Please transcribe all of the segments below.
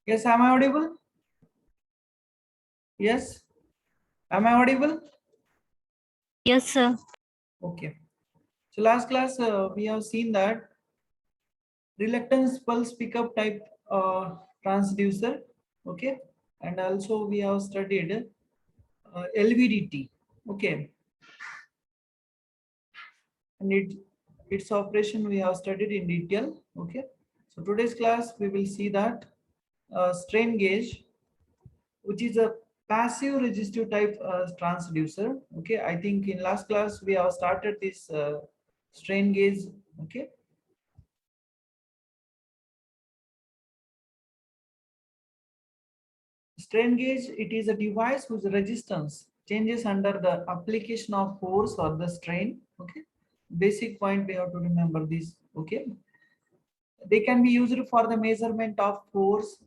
Yes, am I audible? Yes, am I audible? Yes, sir. Okay. So last class we have seen that reluctance pulse pickup type transducer. Okay, and also we have studied LVDT. Okay, and its operation we have studied in detail. Okay, so today's class we will see that strain gauge, which is a passive resistive type transducer. Okay, I think in last class we have started this strain gauge. Okay, strain gauge, it is a device whose resistance changes under the application of force or the strain. Okay, basic point we have to remember this. Okay, they can be used for the measurement of force,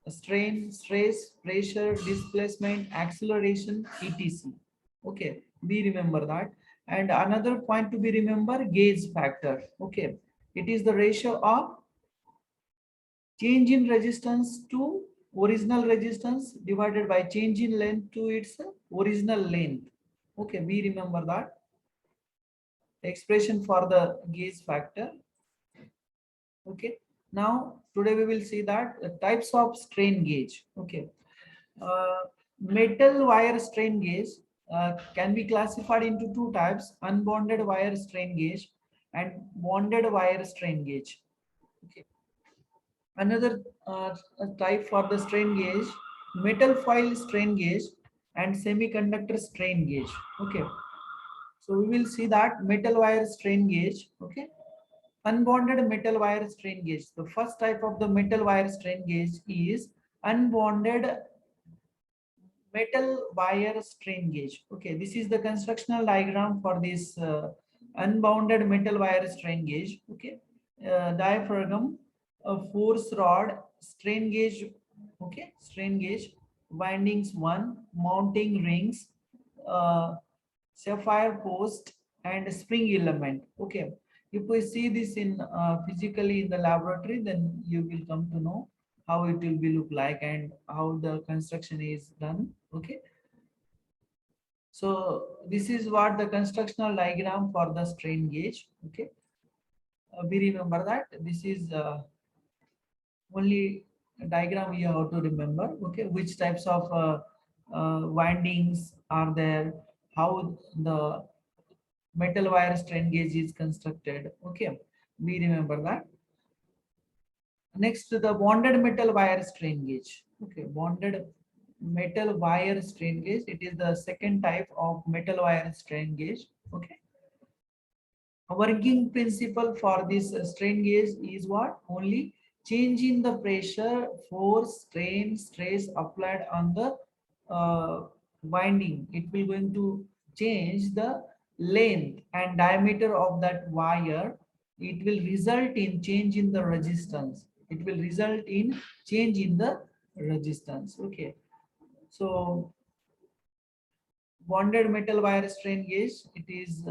strain, stress, pressure, displacement, acceleration, etc. Okay, we remember that. And another point to be remember, gauge factor. Okay, it is the ratio of change in resistance to original resistance divided by change in length to its original length. Okay, we remember that expression for the gauge factor. Okay, now today we will see that types of strain gauge. Okay, uh, metal wire strain gauge can be classified into two types: unbonded wire strain gauge and bonded wire strain gauge. Okay, another type for the strain gauge, metal foil strain gauge and semiconductor strain gauge. Okay, so we will see that metal wire strain gauge. Okay, unbonded metal wire strain gauge. The first type of the metal wire strain gauge is unbonded metal wire strain gauge. Okay, this is the constructional diagram for this unbounded metal wire strain gauge. Okay, diaphragm, a force rod, strain gauge. Okay, strain gauge, windings one, mounting rings, uh, sapphire post, and spring element. Okay, if we see this in physically in the laboratory, then you will come to know how it will be look like and how the construction is done. Okay, so this is what the constructional diagram for the strain gauge. Okay, we remember that this is only diagram you have to remember. Okay, which types of windings are there, how the metal wire strain gauge is constructed. Okay, we remember that. Next, the bonded metal wire strain gauge. Okay, bonded metal wire strain gauge. It is the second type of metal wire strain gauge. Okay, a working principle for this strain gauge is what? Only change in the pressure, force, strain, stress applied on the winding. It will going to change the length and diameter of that wire. It will result in change in the resistance. It will result in change in the resistance. Okay, so bonded metal wire strain gauge, it is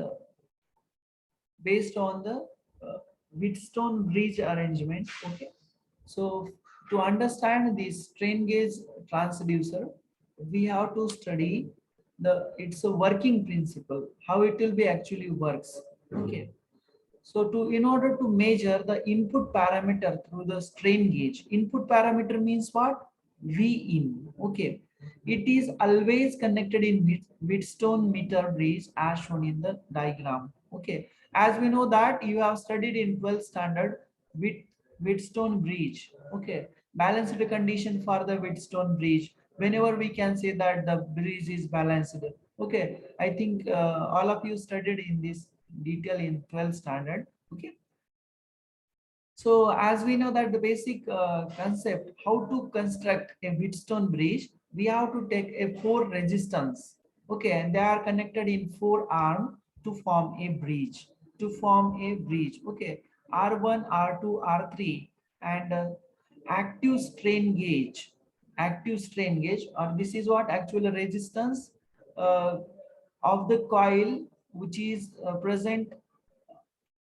based on the Wheatstone bridge arrangement. Okay, so to understand this strain gauge transducer, we have to study the its a working principle, how it will be actually works. Okay, so to in order to measure the input parameter through the strain gauge, input parameter means what? V in. Okay, it is always connected in Wheatstone meter bridge as shown in the diagram. Okay, as we know that you have studied in 12th standard with Wheatstone bridge. Okay, balanced condition for the Wheatstone bridge. Whenever we can say that the bridge is balanced. Okay, I think all of you studied in this detail in 12th standard. Okay, so as we know that the basic concept how to construct a Wheatstone bridge, we have to take a four resistance. Okay, and they are connected in four arm to form a bridge. To form a bridge. Okay, R1, R2, R3, and active strain gauge. Active strain gauge, or this is what actual resistance uh, of the coil which is present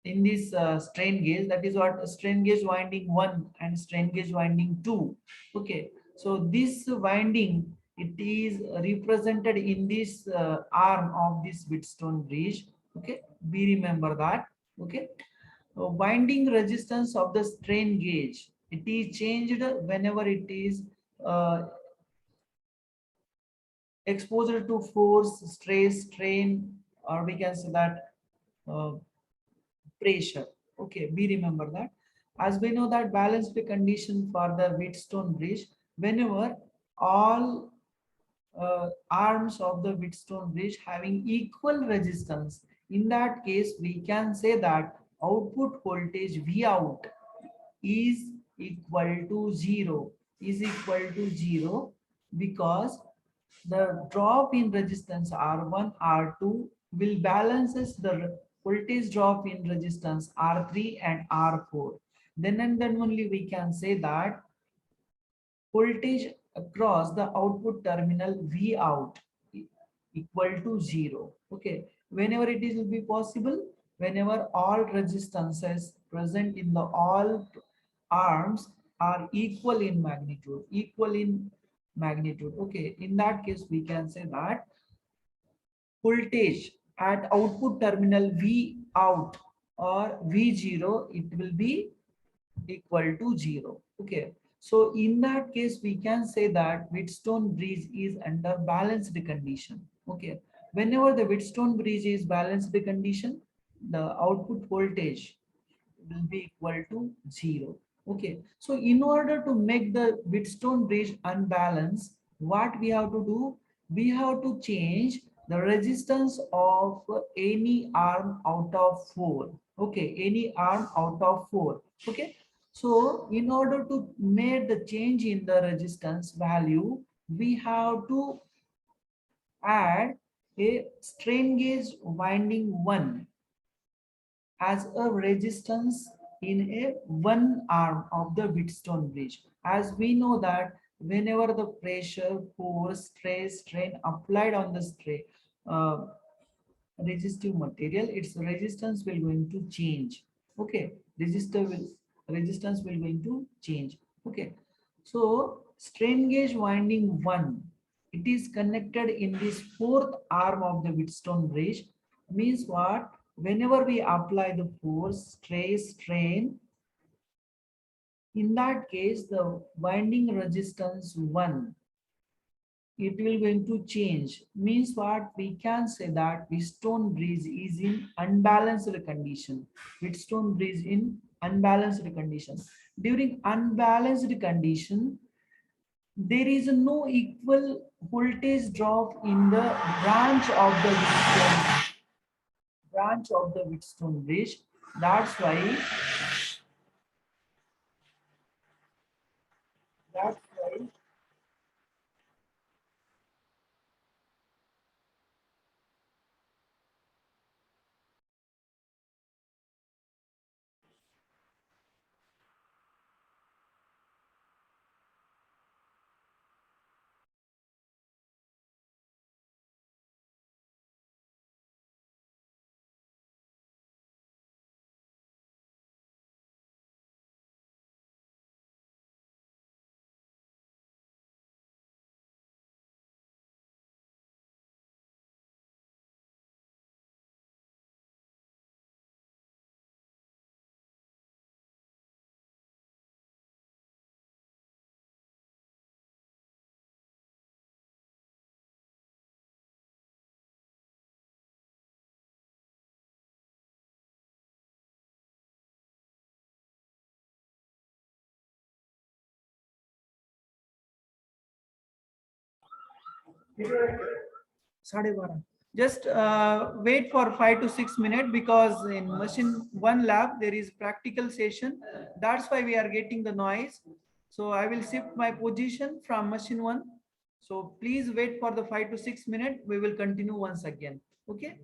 in this strain gauge, that is what strain gauge winding 1 and strain gauge winding 2. Okay, so this winding, it is represented in this arm of this Wheatstone bridge. Okay, be remember that. Okay, winding resistance of the strain gauge, it is changed whenever it is uh, exposure to force, stress, strain, or we can say that uh, pressure. Okay, we remember that. As we know that balanced condition for the Wheatstone bridge, whenever all arms of the Wheatstone bridge having equal resistance, in that case we can say that output voltage V out is equal to zero, is equal to zero, because the drop in resistance R1, R2 will balances the voltage drop in resistance R3 and R4. Then and then only we can say that voltage across the output terminal V out equal to zero. Okay, whenever it is will be possible, whenever all resistances present in the all arms are equal in magnitude, equal in magnitude. Okay, in that case we can say that voltage at output terminal V out or V0, it will be equal to zero. Okay, so in that case we can say that Wheatstone bridge is under balanced condition. Okay, whenever the Wheatstone bridge is balanced condition, the output voltage will be equal to zero. Okay, so in order to make the Wheatstone bridge unbalanced, what we have to do, we have to change the resistance of any arm out of four. Okay, any arm out of four. Okay, so in order to make the change in the resistance value, we have to add a strain gauge winding 1 as a resistance in a one arm of the Wheatstone bridge. As we know that whenever the pressure, force, stress, strain applied on the uh, resistive material, its resistance will going to change. Okay, resistance will going to change. Okay, so strain gauge winding 1, it is connected in this fourth arm of the Wheatstone bridge. Means what? Whenever we apply the force, stress, strain, in that case the winding resistance 1, it will going to change. Means what? We can say that Wheatstone bridge is in unbalanced condition. Wheatstone bridge in unbalanced condition. During unbalanced condition, there is no equal voltage drop in the branch of the Wheatstone bridge. That's why that's why साढ़े बारह. Just wait for 5 to 6 minutes, because in machine 1 lab there is practical session. That's why we are getting the noise. So I will shift my position from machine 1. So please wait for the 5 to 6 minutes. We will continue once again. Okay.